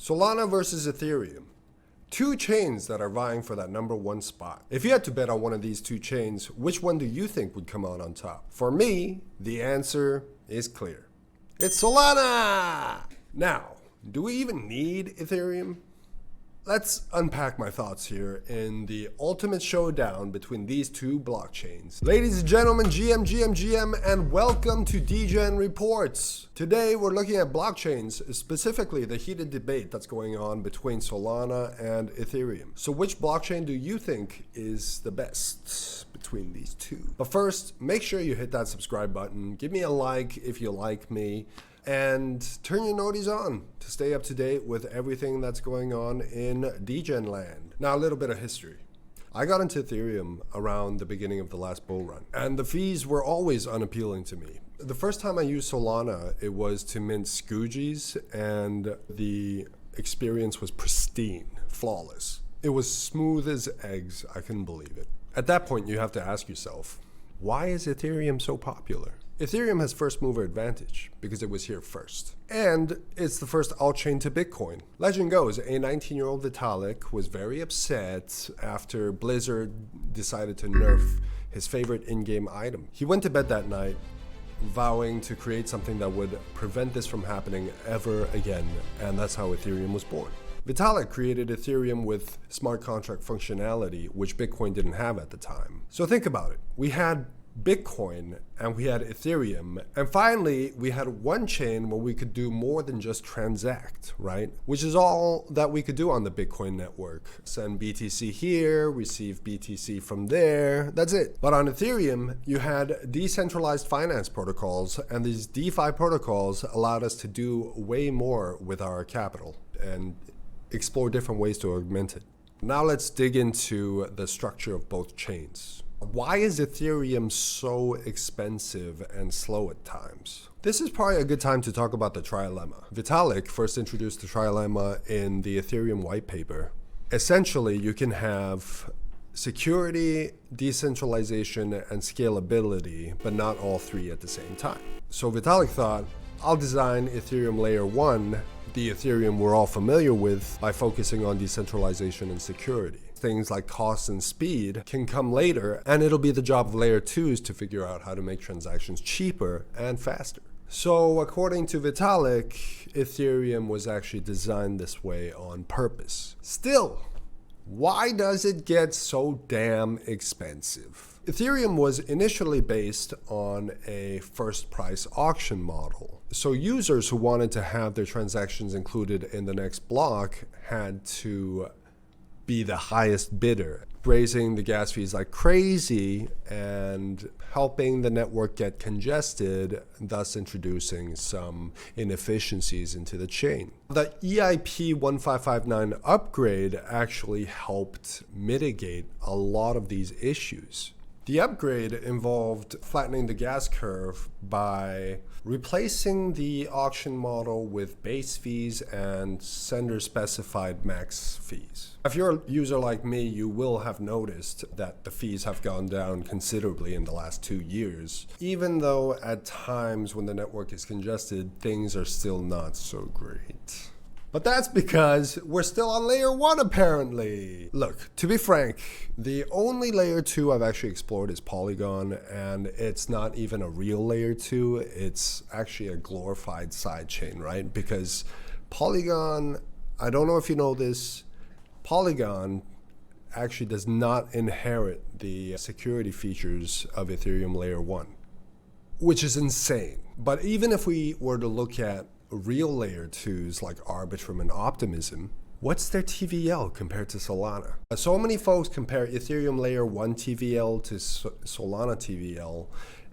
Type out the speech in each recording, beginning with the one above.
Solana versus Ethereum. Two chains that are vying for that #1 spot. If you had to bet on one of these two chains, which one do you think would come out on top? For me, the answer is clear. It's Solana! Now, do we even need Ethereum? Let's unpack my thoughts here in the ultimate showdown between these two blockchains. Ladies and gentlemen, GM, and welcome to Degen Reports. Today we're looking at blockchains, specifically the heated debate that's going on between Solana and Ethereum. So which blockchain do you think is the best between these two? But first, make sure you hit that subscribe button, give me a like if you like me, and turn your noties on to stay up to date with everything that's going on in Degen land. Now, a little bit of history. I got into Ethereum around the beginning of the last bull run, and the fees were always unappealing to me. The first time I used Solana, it was to mint Scoogies, and the experience was pristine, flawless. It was smooth as eggs. I couldn't believe it. At that point, you have to ask yourself, why is Ethereum so popular? Ethereum has first mover advantage because it was here first. And it's the first altchain to Bitcoin. Legend goes, a 19-year-old Vitalik was very upset after Blizzard decided to nerf his favorite in-game item. He went to bed that night vowing to create something that would prevent this from happening ever again. And that's how Ethereum was born. Vitalik created Ethereum with smart contract functionality, which Bitcoin didn't have at the time. So think about it. We had Bitcoin and we had Ethereum, and finally we had one chain where we could do more than just transact, right? Which is all that we could do on the Bitcoin network. Send BTC here, receive BTC from there, that's it. But on Ethereum, you had decentralized finance protocols, and these DeFi protocols allowed us to do way more with our capital and explore different ways to augment it. Now let's dig into the structure of both chains. Why is Ethereum so expensive and slow at times? This is probably a good time to talk about the trilemma. Vitalik first introduced the trilemma in the Ethereum white paper. Essentially, you can have security, decentralization, and scalability, but not all three at the same time. So Vitalik thought, I'll design Ethereum layer 1, the Ethereum we're all familiar with, by focusing on decentralization and security. Things like cost and speed can come later, and it'll be the job of layer 2s to figure out how to make transactions cheaper and faster. So according to Vitalik, Ethereum was actually designed this way on purpose. Still, why does it get so damn expensive? Ethereum was initially based on a first price auction model. So users who wanted to have their transactions included in the next block had to be the highest bidder, raising the gas fees like crazy and helping the network get congested, thus introducing some inefficiencies into the chain. The EIP 1559 upgrade actually helped mitigate a lot of these issues. The upgrade involved flattening the gas curve by replacing the auction model with base fees and sender-specified max fees. If you're a user like me, you will have noticed that the fees have gone down considerably in the last 2 years, even though at times when the network is congested, things are still not so great. But that's because we're still on layer 1 apparently. Look, to be frank, the only layer 2 I've actually explored is Polygon, and it's not even a real layer 2, it's actually a glorified sidechain, right? Because Polygon, I don't know if you know this, Polygon actually does not inherit the security features of Ethereum layer 1, which is insane. But even if we were to look at real layer 2s like Arbitrum and Optimism, what's their TVL compared to Solana? So many folks compare Ethereum layer 1 TVL to Solana TVL,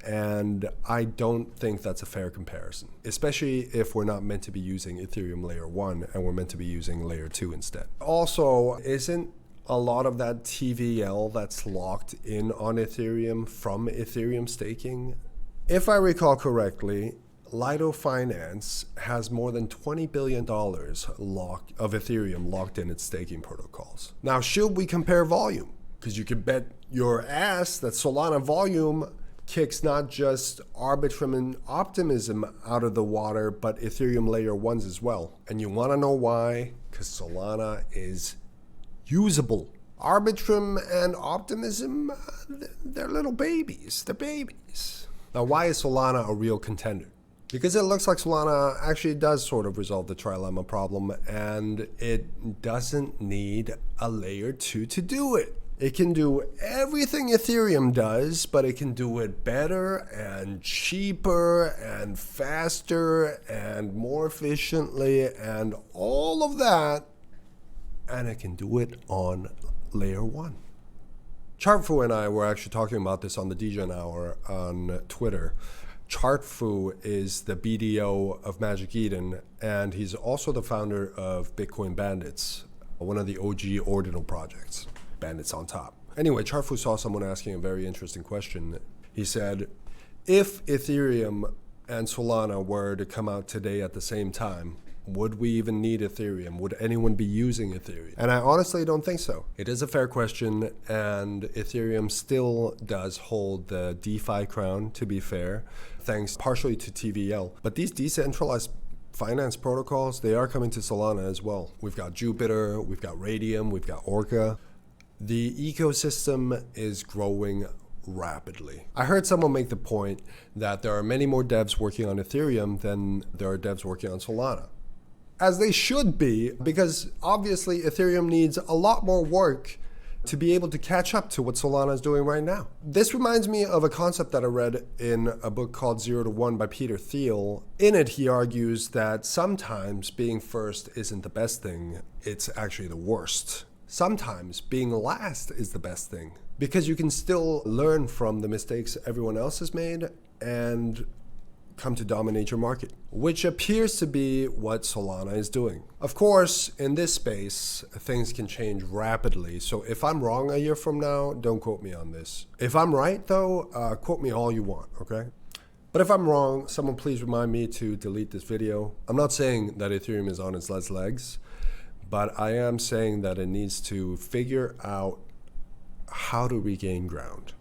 and I don't think that's a fair comparison, especially if we're not meant to be using Ethereum layer 1 and we're meant to be using layer 2 instead. Also, isn't a lot of that TVL that's locked in on Ethereum from Ethereum staking? If I recall correctly, Lido Finance has more than $20 billion of Ethereum locked in its staking protocols. Now, should we compare volume? Because you could bet your ass that Solana volume kicks not just Arbitrum and Optimism out of the water, but Ethereum layer 1s as well. And you want to know why? because Solana is usable. Arbitrum and Optimism, they're little babies. They're babies. Now, why is Solana a real contender? Because it looks like Solana actually does sort of resolve the trilemma problem, and it doesn't need a layer 2 to do it. It can do everything Ethereum does, but it can do it better and cheaper and faster and more efficiently and all of that. And it can do it on layer 1. Chartfu and I were actually talking about this on the Degen Hour on Twitter. Chartfu is the BDO of Magic Eden, and he's also the founder of Bitcoin Bandits, one of the OG ordinal projects. Bandits on top. Anyway, Chartfu saw someone asking a very interesting question. He said, if Ethereum and Solana were to come out today at the same time, would we even need Ethereum? Would anyone be using Ethereum? And I honestly don't think so. It is a fair question, and Ethereum still does hold the DeFi crown, to be fair, thanks partially to TVL. But these decentralized finance protocols, they are coming to Solana as well. We've got Jupiter, we've got Radium, we've got Orca. The ecosystem is growing rapidly. I heard someone make the point that there are many more devs working on Ethereum than there are devs working on Solana. As they should be, because obviously Ethereum needs a lot more work to be able to catch up to what Solana is doing right now. This reminds me of a concept that I read in a book called 0 to 1 by Peter Thiel. In it, he argues that sometimes being first isn't the best thing, it's actually the worst. Sometimes being last is the best thing, because you can still learn from the mistakes everyone else has made and come to dominate your market, which appears to be what Solana is doing. Of course, in this space, things can change rapidly. So if I'm wrong a year from now, don't quote me on this. If I'm right, though, quote me all you want, okay? But if I'm wrong, someone please remind me to delete this video. I'm not saying that Ethereum is on its last legs, but I am saying that it needs to figure out how to regain ground.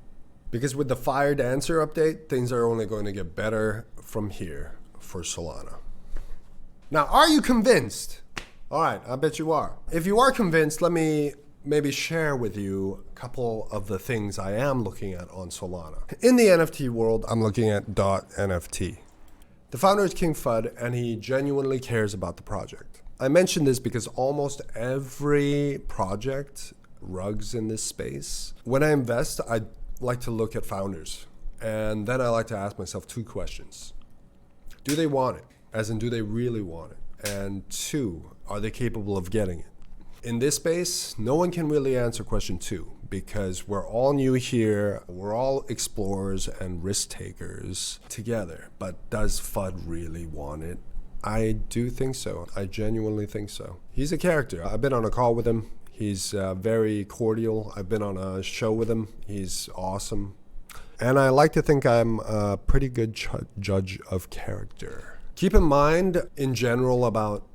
Because with the Fire Dancer update, things are only going to get better from here for Solana. Now, are you convinced? All right, I bet you are. If you are convinced, let me maybe share with you a couple of the things I am looking at on Solana. In the NFT world, I'm looking at .NFT. The founder is King Fudd, and he genuinely cares about the project. I mention this because almost every project rugs in this space. When I invest, I like to look at founders, and then I like to ask myself 2 questions. Do they want it? As in, do they really want it? And 2, are they capable of getting it? In this space, no one can really answer question 2 because we're all new here. We're all explorers and risk takers together. But does Fudd really want it? I do think so. I genuinely think so. He's a character. I've been on a call with him. He's very cordial. I've been on a show with him. He's awesome. And I like to think I'm a pretty good judge of character. Keep in mind, in general, about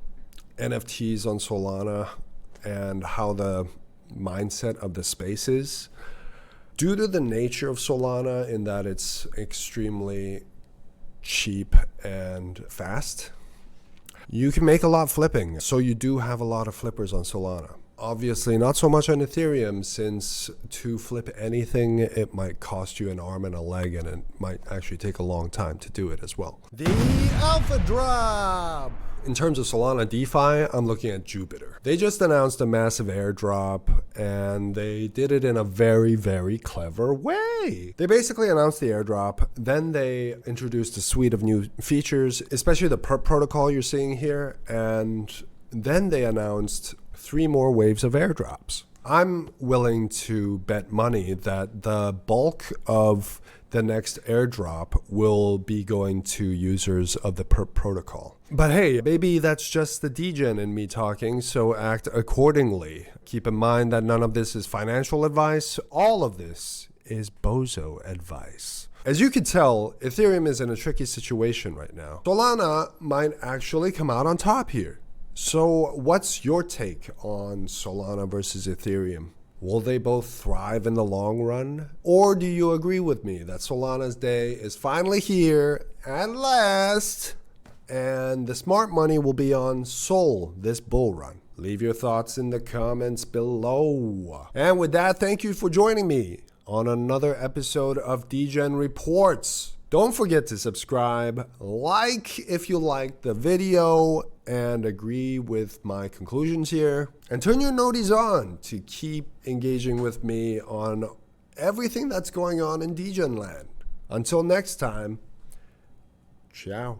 NFTs on Solana and how the mindset of the space is. Due to the nature of Solana in that it's extremely cheap and fast, you can make a lot flipping. So you do have a lot of flippers on Solana. Obviously, not so much on Ethereum, since to flip anything, it might cost you an arm and a leg, and it might actually take a long time to do it as well. The Alpha Drop! In terms of Solana DeFi, I'm looking at Jupiter. They just announced a massive airdrop, and they did it in a very, very clever way. They basically announced the airdrop, then they introduced a suite of new features, especially the protocol you're seeing here, and then they announced 3 more waves of airdrops. I'm willing to bet money that the bulk of the next airdrop will be going to users of the protocol. But hey, maybe that's just the Degen in me talking, so act accordingly. Keep in mind that none of this is financial advice. All of this is bozo advice. As you can tell, Ethereum is in a tricky situation right now. Solana might actually come out on top here. So what's your take on Solana versus Ethereum? Will they both thrive in the long run? Or do you agree with me that Solana's day is finally here at last, and the smart money will be on Sol this bull run? Leave your thoughts in the comments below. And with that, thank you for joining me on another episode of Degen Reports. Don't forget to subscribe, like if you liked the video and agree with my conclusions here, and turn your noties on to keep engaging with me on everything that's going on in Degen land. Until next time, ciao.